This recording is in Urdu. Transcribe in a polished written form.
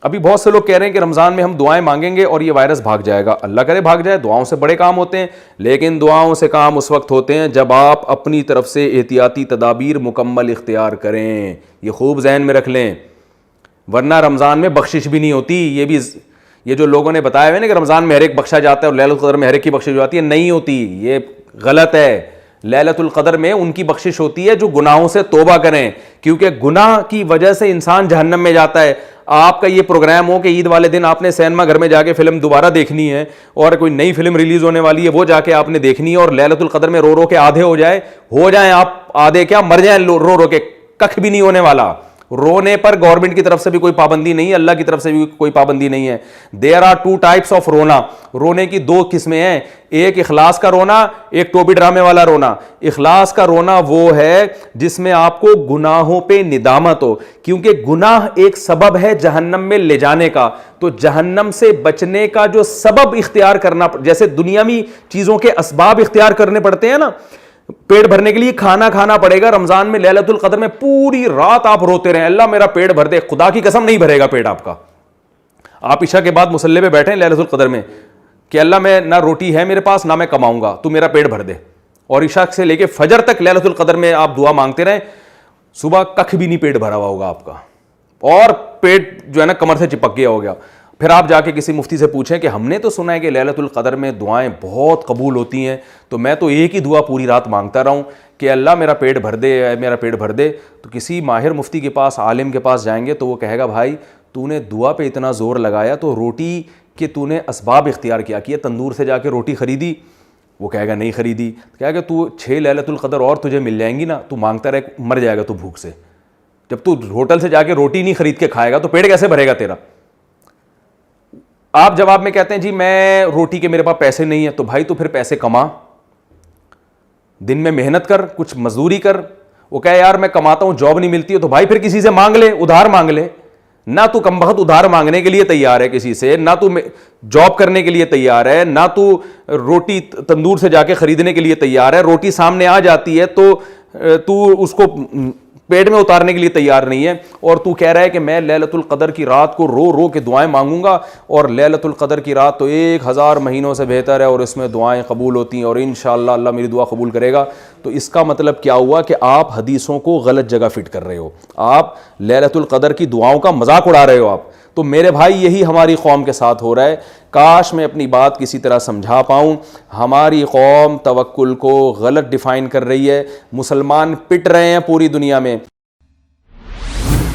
ابھی بہت سے لوگ کہہ رہے ہیں کہ رمضان میں ہم دعائیں مانگیں گے اور یہ وائرس بھاگ جائے گا. اللہ کرے بھاگ جائے, دعاؤں سے بڑے کام ہوتے ہیں, لیکن دعاؤں سے کام اس وقت ہوتے ہیں جب آپ اپنی طرف سے احتیاطی تدابیر مکمل اختیار کریں. یہ خوب ذہن میں رکھ لیں, ورنہ رمضان میں بخشش بھی نہیں ہوتی. یہ جو لوگوں نے بتایا ہے نا کہ رمضان میں ہر ایک بخشا جاتا ہے اور لیلۃ القدر میں ہر ایک کی بخشش ہو جاتی ہے, نہیں ہوتی, یہ غلط ہے. لیلۃ القدر میں ان کی بخشش ہوتی ہے جو گناہوں سے توبہ کریں, کیونکہ گناہ کی وجہ سے انسان جہنم میں جاتا ہے. آپ کا یہ پروگرام ہو کہ عید والے دن آپ نے سینما گھر میں جا کے فلم دوبارہ دیکھنی ہے اور کوئی نئی فلم ریلیز ہونے والی ہے وہ جا کے آپ نے دیکھنی ہے, اور لیلۃ القدر میں رو رو کے آدھے ہو جائیں آپ آدھے کیا مر جائیں رو رو کے, ککھ بھی نہیں ہونے والا. رونے پر گورنمنٹ کی طرف سے بھی کوئی پابندی نہیں ہے, اللہ کی طرف سے بھی کوئی پابندی نہیں ہے. There are two types of رونا. رونے کی دو قسمیں ہیں, ایک اخلاص کا رونا, ایک ٹوپی ڈرامے والا رونا. اخلاص کا رونا وہ ہے جس میں آپ کو گناہوں پہ ندامت ہو, کیونکہ گناہ ایک سبب ہے جہنم میں لے جانے کا. تو جہنم سے بچنے کا جو سبب اختیار کرنا, جیسے دنیاوی چیزوں کے اسباب اختیار کرنے پڑتے ہیں نا, پیٹ بھرنے کے لیے کھانا کھانا پڑے گا. رمضان میں لیلۃ القدر میں پوری رات آپ روتے رہیں اللہ میرا پیٹ بھر دے, خدا کی قسم نہیں بھرے گا پیٹ آپ کا. آپ عشاء کے بعد مصلی پہ بیٹھے لیلۃ القدر میں کہ اللہ میں نہ روٹی ہے میرے پاس نہ میں کماؤں گا, تو میرا پیٹ بھر دے, اور عشاء سے لے کے فجر تک لیلۃ القدر میں آپ دعا مانگتے رہیں. صبح ککھ بھی نہیں پیٹ بھرا ہوا ہوگا آپ کا, اور پیٹ جو ہے نا کمر سے چپک گیا ہو گیا. پھر آپ جا کے کسی مفتی سے پوچھیں کہ ہم نے تو سنا ہے کہ لیلۃ القدر میں دعائیں بہت قبول ہوتی ہیں, تو میں تو ایک ہی دعا پوری رات مانگتا رہا ہوں کہ اللہ میرا پیٹ بھر دے, میرا پیٹ بھر دے. تو کسی ماہر مفتی کے پاس, عالم کے پاس جائیں گے تو وہ کہے گا بھائی تو نے دعا پہ اتنا زور لگایا تو روٹی کہ تو نے اسباب اختیار کیا تندور سے جا کے روٹی خریدی؟ وہ کہے گا نہیں خریدی. کہے گا تو 6 لیلۃ القدر اور تجھے مل جائیں گی نا, تو مانگتا رہے, مر جائے گا تو بھوک سے. جب تو ہوٹل سے جا کے روٹی نہیں خرید کے کھائے گا تو پیٹ کیسے بھرے گا تیرا؟ آپ جواب میں کہتے ہیں جی میں روٹی کے میرے پاس پیسے نہیں ہیں, تو بھائی تو پھر پیسے کما, دن میں محنت کر, کچھ مزدوری کر. وہ کہے یار میں کماتا ہوں جاب نہیں ملتی ہے, تو بھائی پھر کسی سے مانگ لے, ادھار مانگ لے. نہ تو کم بخت ادھار مانگنے کے لیے تیار ہے کسی سے, نہ تو جاب کرنے کے لیے تیار ہے, نہ تو روٹی تندور سے جا کے خریدنے کے لیے تیار ہے. روٹی سامنے آ جاتی ہے تو اس کو پیٹ میں اتارنے کے لیے تیار نہیں ہے, اور تو کہہ رہا ہے کہ میں لیلۃ القدر کی رات کو رو رو کے دعائیں مانگوں گا. اور لیلۃ القدر کی رات تو 1000 مہینوں سے بہتر ہے, اور اس میں دعائیں قبول ہوتی ہیں, اور انشاءاللہ اللہ میری دعا قبول کرے گا. تو اس کا مطلب کیا ہوا کہ آپ حدیثوں کو غلط جگہ فٹ کر رہے ہو, آپ لیلۃ القدر کی دعاؤں کا مذاق اڑا رہے ہو آپ. تو میرے بھائی یہی ہماری قوم کے ساتھ ہو رہا ہے. کاش میں اپنی بات کسی طرح سمجھا پاؤں. ہماری قوم توکل کو غلط ڈیفائن کر رہی ہے, مسلمان پٹ رہے ہیں پوری دنیا میں.